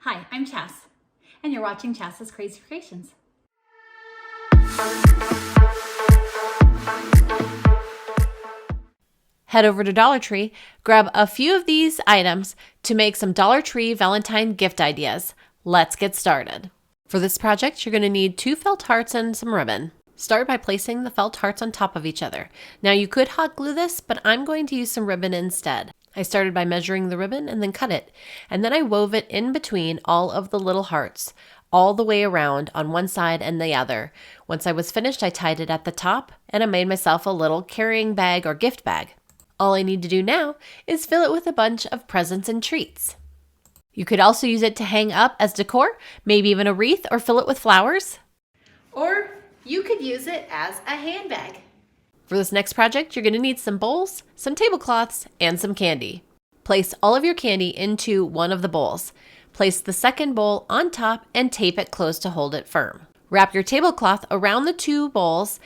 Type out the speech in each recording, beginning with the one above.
Hi, I'm Chas, and you're watching Chas's Crazy Creations. Head over to Dollar Tree, grab a few of these items to make some Dollar Tree Valentine gift ideas. Let's get started. For this project, you're going to need 2 felt hearts and some ribbon. Start by placing the felt hearts on top of each other. Now you could hot glue this, but I'm going to use some ribbon instead. I started by measuring the ribbon and then cut it, and then I wove it in between all of the little hearts, all the way around on one side and the other. Once I was finished, I tied it at the top, and I made myself a little carrying bag or gift bag. All I need to do now is fill it with a bunch of presents and treats. You could also use it to hang up as decor, maybe even a wreath, or fill it with flowers. Or you could use it as a handbag. For this next project, you're going to need some bowls, some tablecloths, and some candy. Place all of your candy into one of the bowls. Place the second bowl on top and tape it closed to hold it firm. Wrap your tablecloth around the 2 bowls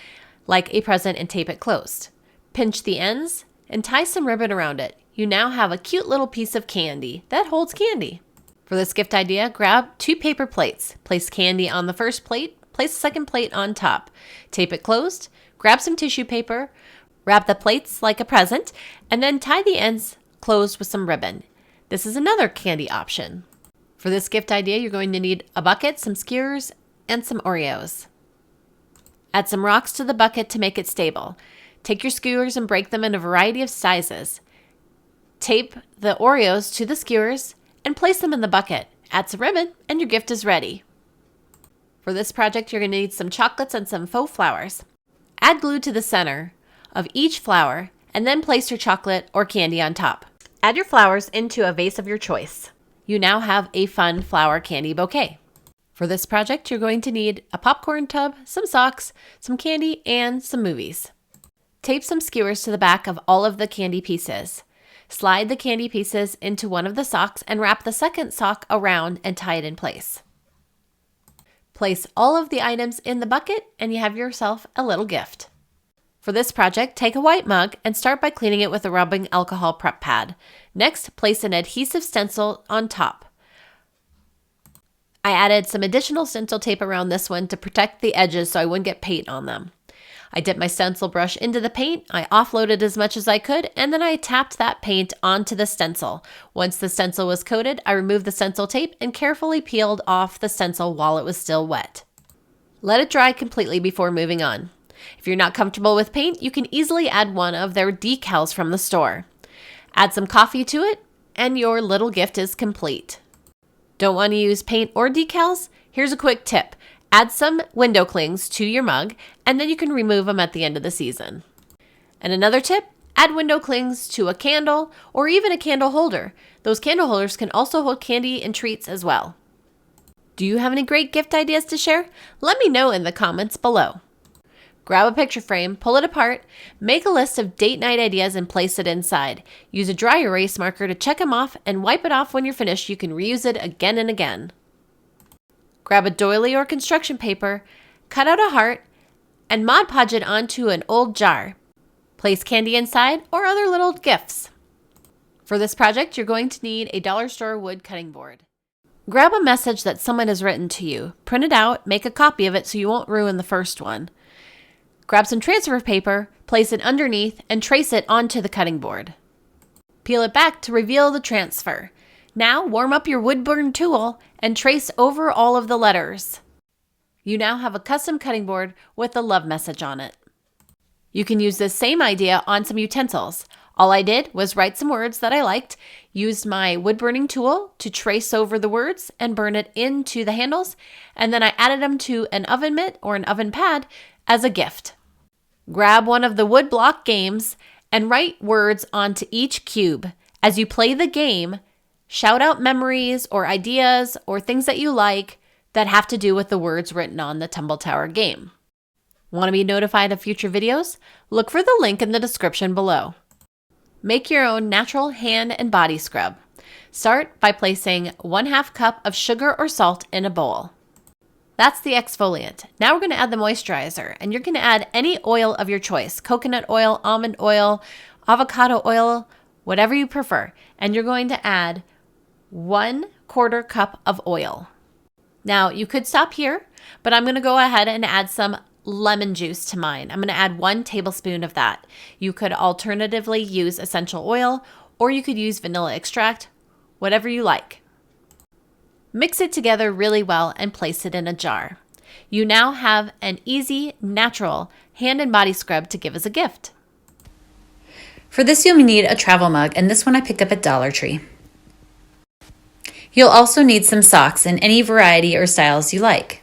like a present and tape it closed. Pinch the ends and tie some ribbon around it. You now have a cute little piece of candy that holds candy. For this gift idea, grab 2 paper plates. Place candy on the first plate, place the second plate on top. Tape it closed, grab some tissue paper, wrap the plates like a present, and then tie the ends closed with some ribbon. This is another candy option. For this gift idea, you're going to need a bucket, some skewers, and some Oreos. Add some rocks to the bucket to make it stable. Take your skewers and break them in a variety of sizes. Tape the Oreos to the skewers and place them in the bucket. Add some ribbon and your gift is ready. For this project, you're going to need some chocolates and some faux flowers. Add glue to the center of each flower and then place your chocolate or candy on top. Add your flowers into a vase of your choice. You now have a fun flower candy bouquet. For this project, you're going to need a popcorn tub, some socks, some candy, and some movies. Tape some skewers to the back of all of the candy pieces. Slide the candy pieces into one of the socks and wrap the second sock around and tie it in place. Place all of the items in the bucket and you have yourself a little gift. For this project, take a white mug and start by cleaning it with a rubbing alcohol prep pad. Next, place an adhesive stencil on top. I added some additional stencil tape around this one to protect the edges so I wouldn't get paint on them. I dipped my stencil brush into the paint, I offloaded as much as I could, and then I tapped that paint onto the stencil. Once the stencil was coated, I removed the stencil tape and carefully peeled off the stencil while it was still wet. Let it dry completely before moving on. If you're not comfortable with paint, you can easily add one of their decals from the store. Add some coffee to it, and your little gift is complete. Don't want to use paint or decals? Here's a quick tip. Add some window clings to your mug, and then you can remove them at the end of the season. And another tip, add window clings to a candle or even a candle holder. Those candle holders can also hold candy and treats as well. Do you have any great gift ideas to share? Let me know in the comments below. Grab a picture frame, pull it apart, make a list of date night ideas and place it inside. Use a dry erase marker to check them off and wipe it off when you're finished. You can reuse it again and again. Grab a doily or construction paper, cut out a heart, and Mod Podge it onto an old jar. Place candy inside or other little gifts. For this project, you're going to need a dollar store wood cutting board. Grab a message that someone has written to you, print it out, make a copy of it so you won't ruin the first one. Grab some transfer paper, place it underneath, and trace it onto the cutting board. Peel it back to reveal the transfer. Now warm up your Woodburning tool and trace over all of the letters. You now have a custom cutting board with a love message on it. You can use this same idea on some utensils. All I did was write some words that I liked, used my Woodburning tool to trace over the words and burn it into the handles, and then I added them to an oven mitt or an oven pad as a gift. Grab one of the wood block games and write words onto each cube. As you play the game, shout out memories or ideas or things that you like that have to do with the words written on the Tumble Tower game. Want to be notified of future videos? Look for the link in the description below. Make your own natural hand and body scrub. Start by placing 1/2 cup of sugar or salt in a bowl. That's the exfoliant. Now we're going to add the moisturizer, and you're going to add any oil of your choice, coconut oil, almond oil, avocado oil, whatever you prefer. And you're going to add 1 1/4 cup of oil. Now you could stop here, but I'm going to go ahead and add some lemon juice to mine. I'm going to add 1 tablespoon of that. You could alternatively use essential oil, or you could use vanilla extract, whatever you like. Mix it together really well and place it in a jar. You now have an easy, natural hand and body scrub to give as a gift. For this, you'll need a travel mug, and this one I picked up at Dollar Tree. You'll also need some socks in any variety or styles you like.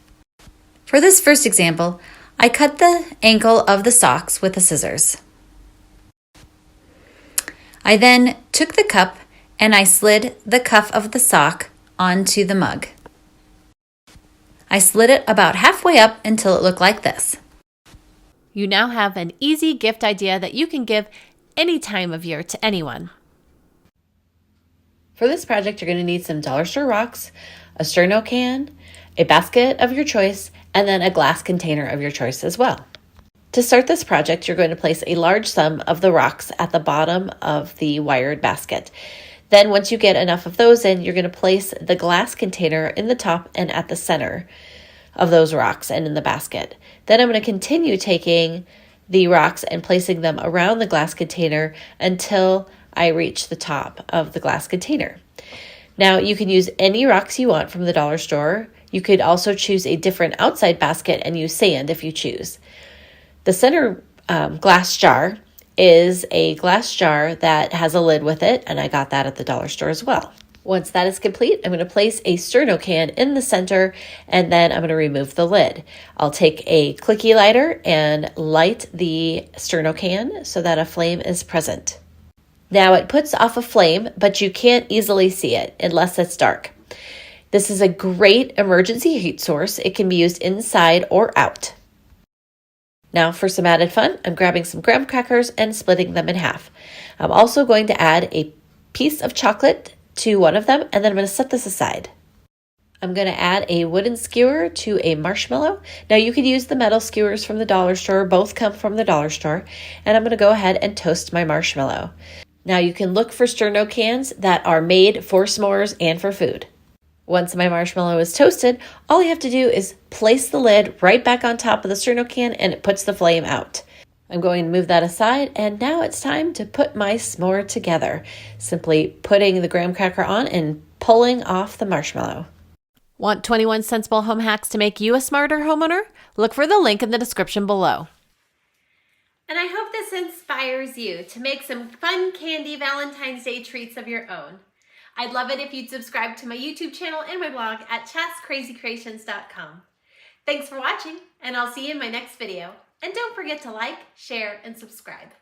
For this first example, I cut the ankle of the socks with the scissors. I then took the cup and I slid the cuff of the sock onto the mug. I slid it about halfway up until it looked like this. You now have an easy gift idea that you can give any time of year to anyone. For this project, you're going to need some dollar store rocks, a sterno can, a basket of your choice, and then a glass container of your choice as well. To start this project, you're going to place a large sum of the rocks at the bottom of the wired basket. Then once you get enough of those in, you're going to place the glass container in the top and at the center of those rocks and in the basket. Then I'm going to continue taking the rocks and placing them around the glass container until I reach the top of the glass container. Now you can use any rocks you want from the dollar store. You could also choose a different outside basket and use sand if you choose. The center glass jar is a glass jar that has a lid with it, and I got that at the dollar store as well. Once that is complete, I'm going to place a sterno can in the center, and then I'm going to remove the lid. I'll take a clicky lighter and light the sterno can so that a flame is present. Now it puts off a flame, but you can't easily see it unless it's dark. This is a great emergency heat source. It can be used inside or out. Now for some added fun, I'm grabbing some graham crackers and splitting them in half. I'm also going to add a piece of chocolate to one of them, and then I'm going to set this aside. I'm going to add a wooden skewer to a marshmallow. Now you could use the metal skewers from the dollar store. Both come from the dollar store. And I'm going to go ahead and toast my marshmallow. Now you can look for sterno cans that are made for s'mores and for food. Once my marshmallow is toasted, all you have to do is place the lid right back on top of the sterno can and it puts the flame out. I'm going to move that aside, and now it's time to put my s'more together. Simply putting the graham cracker on and pulling off the marshmallow. Want 21 sensible home hacks to make you a smarter homeowner? Look for the link in the description below. And I hope this inspires you to make some fun candy Valentine's Day treats of your own. I'd love it if you'd subscribe to my YouTube channel and my blog at chascrazycreations.com. Thanks for watching, and I'll see you in my next video. And don't forget to like, share, and subscribe.